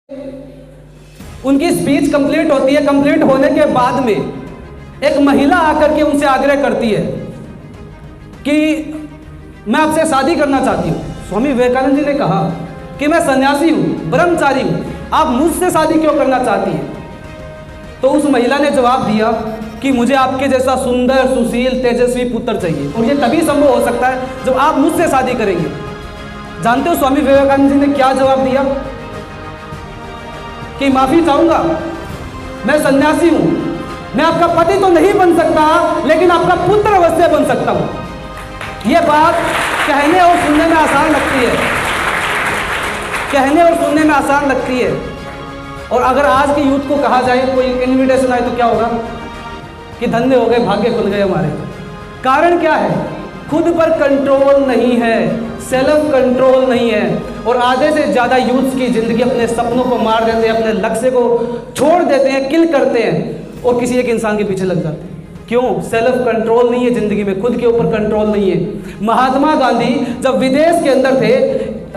उनकी speech complete होती है। कंप्लीट होने के बाद में एक महिला आकर के उनसे आग्रह करती है कि मैं आपसे शादी करना चाहती हूँ। स्वामी विवेकानंद जी ने कहा कि मैं सन्यासी हूँ, ब्रह्मचारी हूँ, आप मुझसे शादी क्यों करना चाहती हैं? तो उस महिला ने जवाब दिया कि मुझे आपके जैसा सुंदर, सुशील, तेजस्वी पुत्र चाहिए, और ये तभी संभव हो सकता है जब आप मुझसे शादी करेंगे। जानते हो स्वामी विवेकानंद जी ने क्या जवाब दिया? कि माफी चाहूंगा, मैं सन्यासी हूं, मैं आपका पति तो नहीं बन सकता, लेकिन आपका पुत्र अवश्य बन सकता हूं। यह बात कहने और सुनने में आसान लगती है, कहने और सुनने में आसान लगती है। और अगर आज की यूथ को कहा जाए, कोई इन्विटेशन आए तो क्या होगा कि धन्य हो गए, भाग्य खुल गए हमारे। कारण क्या है? खुद पर कंट्रोल नहीं है, सेल्फ कंट्रोल नहीं है। और आधे से ज़्यादा यूथ्स की ज़िंदगी अपने सपनों को मार देते हैं, अपने लक्ष्य को छोड़ देते हैं, किल करते हैं और किसी एक इंसान के पीछे लग जाते हैं। क्यों? सेल्फ कंट्रोल नहीं है ज़िंदगी में, खुद के ऊपर कंट्रोल नहीं है। महात्मा गांधी जब विदेश के अंदर थे,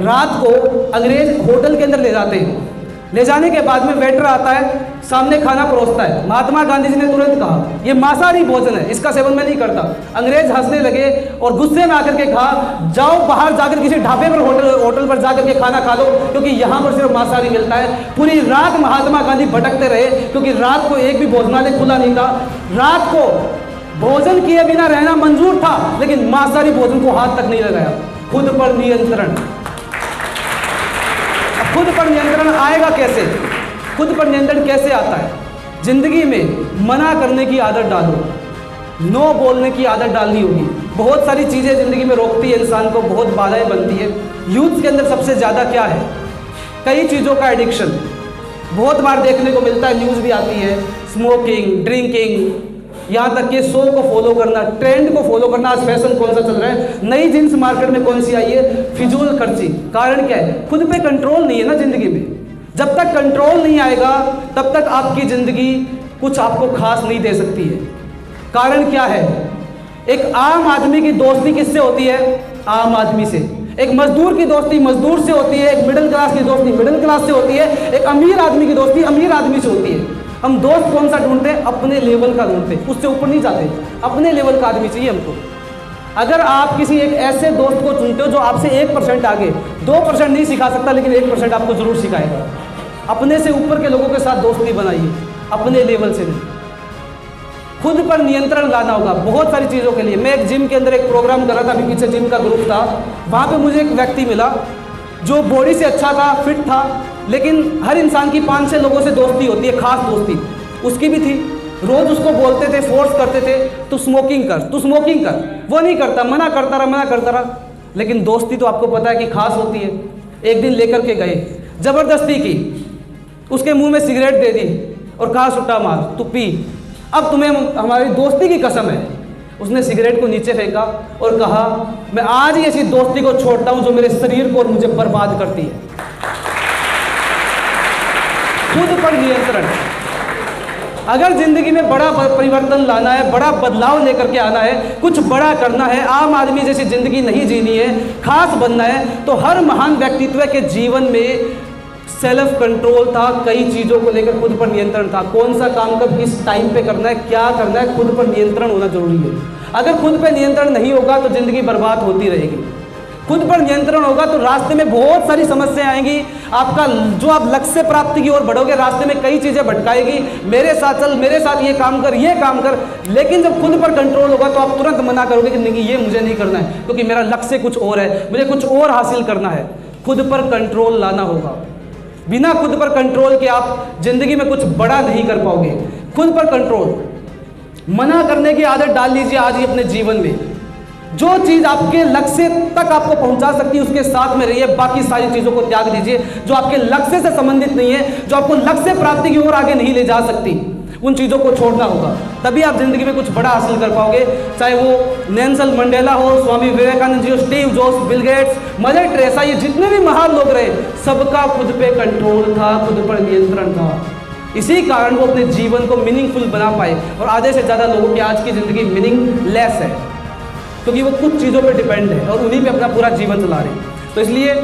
रात को अंग्रेज होटल के अंदर ले जाते हैं। ले जाने के बाद में वेटर आता है, सामने खाना परोसता है। महात्मा गांधी जी ने तुरंत कहा ये मांसाहारी भोजन है, इसका सेवन मैं नहीं करता। अंग्रेज हंसने लगे और गुस्से में आकर के कहा जाओ बाहर जाकर किसी ढाबे पर, होटल पर जाकर के खाना खा लो, क्योंकि यहाँ पर सिर्फ मांसाहारी मिलता है। पूरी रात महात्मा गांधी भटकते रहे, क्योंकि रात को एक भी भोजनालय खुला नहीं था। रात को भोजन किए बिना रहना मंजूर था, लेकिन मांसाहारी भोजन को हाथ तक नहीं लगाया। खुद पर नियंत्रण। खुद पर नियंत्रण आएगा कैसे? खुद पर नियंत्रण कैसे आता है? जिंदगी में मना करने की आदत डालो, नो बोलने की आदत डालनी होगी। बहुत सारी चीज़ें ज़िंदगी में रोकती है इंसान को, बहुत बाधाएं बनती है। यूथ के अंदर सबसे ज़्यादा क्या है? कई चीज़ों का एडिक्शन बहुत बार देखने को मिलता है, न्यूज़ भी आती है। स्मोकिंग, ड्रिंकिंग, यहाँ तक कि शो को फॉलो करना, ट्रेंड को फॉलो करना। आज फैशन कौन सा चल रहा है, नई जींस मार्केट में कौन सी आई है, फिजूल खर्ची। कारण क्या है? खुद पे कंट्रोल नहीं है ना ज़िंदगी में। जब तक कंट्रोल नहीं आएगा तब तक आपकी ज़िंदगी कुछ आपको खास नहीं दे सकती है। कारण क्या है? एक आम आदमी की दोस्ती किससे होती है? आम आदमी से। एक मजदूर की दोस्ती मजदूर से होती है, एक मिडिल क्लास की दोस्ती मिडिल क्लास से होती है, एक अमीर आदमी की दोस्ती अमीर आदमी से होती है। हम दोस्त कौन सा ढूंढते हैं? अपने लेवल का ढूंढते हैं, उससे ऊपर नहीं जाते। अपने लेवल का आदमी चाहिए हमको। अगर आप किसी एक ऐसे दोस्त को चुनते हो जो आपसे 1% आगे, 2% नहीं सिखा सकता, लेकिन 1% आपको जरूर सिखाएगा। अपने से ऊपर के लोगों के साथ दोस्ती बनाइए, अपने लेवल से नहीं। खुद पर नियंत्रण लाना होगा बहुत सारी चीज़ों के लिए। मैं एक जिम के अंदर एक प्रोग्राम कर रहा था, अभी पीछे जिम का ग्रुप था। वहाँ पे मुझे एक व्यक्ति मिला जो बॉडी से अच्छा था, फिट था, लेकिन हर इंसान की 5-6 लोगों से दोस्ती होती है, खास दोस्ती। उसकी भी थी। रोज़ उसको बोलते थे, फोर्स करते थे, तू स्मोकिंग कर, तू स्मोकिंग कर। वो नहीं करता, मना करता रहा। लेकिन दोस्ती तो आपको पता है कि खास होती है। एक दिन लेकर के गए, ज़बरदस्ती की, उसके मुंह में सिगरेट दे दी और कहा सुट्टा मार, तू पी, अब तुम्हें हमारी दोस्ती की कसम है। उसने सिगरेट को नीचे फेंका और कहा मैं आज ही ऐसी दोस्ती को छोड़ता हूं जो मेरे शरीर को और मुझे बर्बाद करती है। खुद पर नियंत्रण। अगर जिंदगी में बड़ा परिवर्तन लाना है, बड़ा बदलाव लेकर के आना है, कुछ बड़ा करना है, आम आदमी जैसी जिंदगी नहीं जीनी है, खास बनना है, तो हर महान व्यक्तित्व के जीवन में सेल्फ कंट्रोल था। कई चीज़ों को लेकर खुद पर नियंत्रण था। कौन सा काम कब किस टाइम पे करना है, क्या करना है, खुद पर नियंत्रण होना जरूरी है। अगर खुद पर नियंत्रण नहीं होगा तो ज़िंदगी बर्बाद होती रहेगी। खुद पर नियंत्रण होगा तो रास्ते में बहुत सारी समस्याएं आएंगी। आपका जो आप लक्ष्य प्राप्ति की ओर बढ़ोगे, रास्ते में कई चीज़ें भटकाएगी। मेरे साथ चल, मेरे साथ ये काम कर। लेकिन जब खुद पर कंट्रोल होगा तो आप तुरंत मना करोगे कि नहीं, ये मुझे नहीं करना है, क्योंकि मेरा लक्ष्य कुछ और है, मुझे कुछ और हासिल करना है। खुद पर कंट्रोल लाना होगा। बिना खुद पर कंट्रोल के आप जिंदगी में कुछ बड़ा नहीं कर पाओगे। खुद पर कंट्रोल, मना करने की आदत डाल लीजिए आज ही अपने जीवन में। जो चीज़ आपके लक्ष्य तक आपको पहुंचा सकती है उसके साथ में रहिए, बाकी सारी चीज़ों को त्याग दीजिए जो आपके लक्ष्य से संबंधित नहीं है, जो आपको लक्ष्य प्राप्ति की ओर आगे नहीं ले जा सकती। उन चीज़ों को छोड़ना होगा, तभी आप जिंदगी में कुछ बड़ा हासिल कर पाओगे। चाहे वो नेल्सन मंडेला हो, स्वामी विवेकानंद जी हो, Steve jobs, Bill Gates, mother Teresa, ये जितने भी महान लोग रहे, सबका खुद पे कंट्रोल था, खुद पर नियंत्रण था। इसी कारण वो अपने जीवन को मीनिंगफुल बना पाए। और आधे से ज़्यादा लोगों की आज की ज़िंदगी मीनिंगलेस है, क्योंकि वो कुछ चीज़ों पर डिपेंड है और उन्हीं पे अपना पूरा जीवन चला रहे हैं। तो इसलिए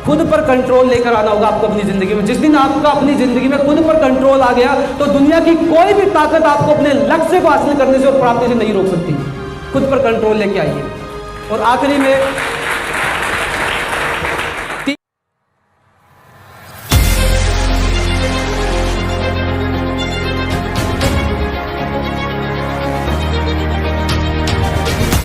खुद पर कंट्रोल लेकर आना होगा आपको अपनी ज़िंदगी में। जिस दिन आपका अपनी ज़िंदगी में खुद पर कंट्रोल आ गया तो दुनिया की कोई भी ताकत आपको अपने लक्ष्य को हासिल करने से और प्राप्ति से नहीं रोक सकती। खुद पर कंट्रोल लेके आइए। और आखिरी में